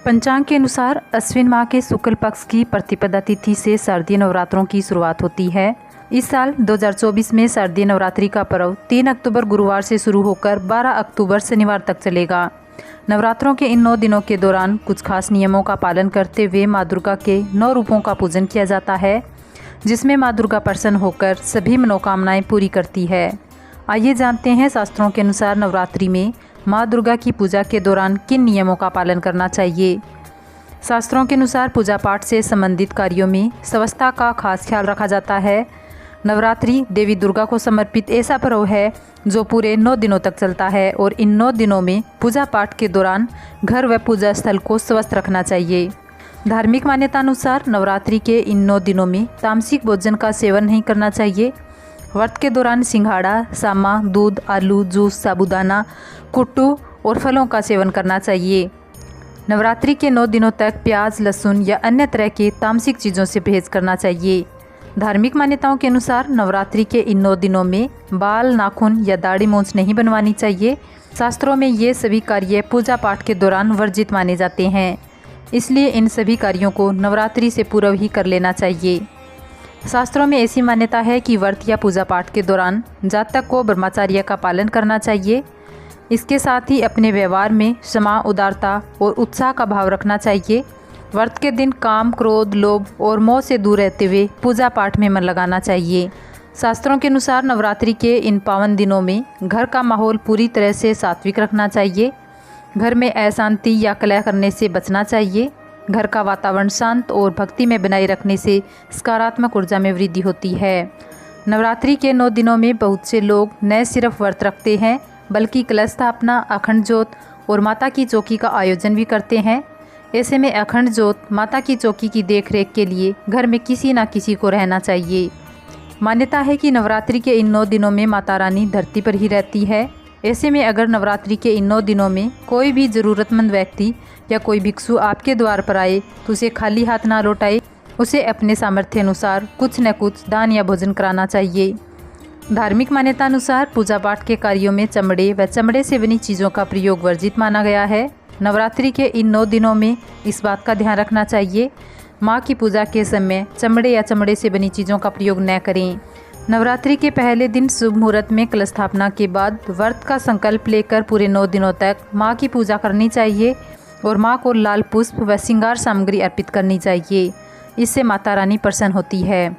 पंचांग के अनुसार अश्विन माह के शुक्ल पक्ष की प्रतिपदा तिथि से शारदीय नवरात्रों की शुरुआत होती है। इस साल 2024 में शारदीय नवरात्रि का पर्व 3 अक्टूबर गुरुवार से शुरू होकर 12 अक्टूबर शनिवार तक चलेगा। नवरात्रों के इन 9 दिनों के दौरान कुछ खास नियमों का पालन करते हुए माँ दुर्गा के 9 रूपों का पूजन किया जाता है, जिसमें माँ दुर्गा प्रसन्न होकर सभी मनोकामनाएं पूरी करती है। आइए जानते हैं शास्त्रों के अनुसार नवरात्रि में माँ दुर्गा की पूजा के दौरान किन नियमों का पालन करना चाहिए। शास्त्रों के अनुसार पूजा पाठ से संबंधित कार्यों में स्वच्छता का खास ख्याल रखा जाता है। नवरात्रि देवी दुर्गा को समर्पित ऐसा पर्व है जो पूरे 9 दिनों तक चलता है और इन 9 दिनों में पूजा पाठ के दौरान घर व पूजा स्थल को स्वस्थ रखना चाहिए। धार्मिक मान्यता अनुसार नवरात्रि के इन 9 दिनों में तामसिक भोजन का सेवन नहीं करना चाहिए। व्रत के दौरान सिंघाड़ा, सामा, दूध, आलू, जूस, साबूदाना, कुट्टू और फलों का सेवन करना चाहिए। नवरात्रि के 9 दिनों तक प्याज, लहसुन या अन्य तरह के तामसिक चीज़ों से परहेज करना चाहिए। धार्मिक मान्यताओं के अनुसार नवरात्रि के इन 9 दिनों में बाल, नाखून या दाढ़ी मूंछ नहीं बनवानी चाहिए। शास्त्रों में ये सभी कार्य पूजा पाठ के दौरान वर्जित माने जाते हैं, इसलिए इन सभी कार्यों को नवरात्रि से पूर्व ही कर लेना चाहिए। शास्त्रों में ऐसी मान्यता है कि व्रत या पूजा पाठ के दौरान जातक को ब्रह्मचर्य का पालन करना चाहिए। इसके साथ ही अपने व्यवहार में क्षमा, उदारता और उत्साह का भाव रखना चाहिए। व्रत के दिन काम, क्रोध, लोभ और मोह से दूर रहते हुए पूजा पाठ में मन लगाना चाहिए। शास्त्रों के अनुसार नवरात्रि के इन पावन दिनों में घर का माहौल पूरी तरह से सात्विक रखना चाहिए। घर में अशांति या कलह करने से बचना चाहिए। घर का वातावरण शांत और भक्ति में बनाए रखने से सकारात्मक ऊर्जा में वृद्धि होती है। नवरात्रि के 9 दिनों में बहुत से लोग न सिर्फ व्रत रखते हैं बल्कि कलश स्थापना, अखंड ज्योत और माता की चौकी का आयोजन भी करते हैं। ऐसे में अखंड ज्योत, माता की चौकी की देखरेख के लिए घर में किसी न किसी को रहना चाहिए। मान्यता है कि नवरात्रि के इन 9 दिनों में माता रानी धरती पर ही रहती है। ऐसे में अगर नवरात्रि के इन 9 दिनों में कोई भी ज़रूरतमंद व्यक्ति या कोई भिक्षु आपके द्वार पर आए तो उसे खाली हाथ ना लौटाए, उसे अपने सामर्थ्य अनुसार कुछ न कुछ दान या भोजन कराना चाहिए। धार्मिक मान्यता अनुसार पूजा पाठ के कार्यों में चमड़े व चमड़े से बनी चीज़ों का प्रयोग वर्जित माना गया है। नवरात्रि के इन 9 दिनों में इस बात का ध्यान रखना चाहिए, माँ की पूजा के समय चमड़े या चमड़े से बनी चीज़ों का प्रयोग न करें। नवरात्रि के पहले दिन शुभ मुहूर्त में कलश स्थापना के बाद व्रत का संकल्प लेकर पूरे 9 दिनों तक माँ की पूजा करनी चाहिए और माँ को लाल पुष्प व श्रृंगार सामग्री अर्पित करनी चाहिए। इससे माता रानी प्रसन्न होती है।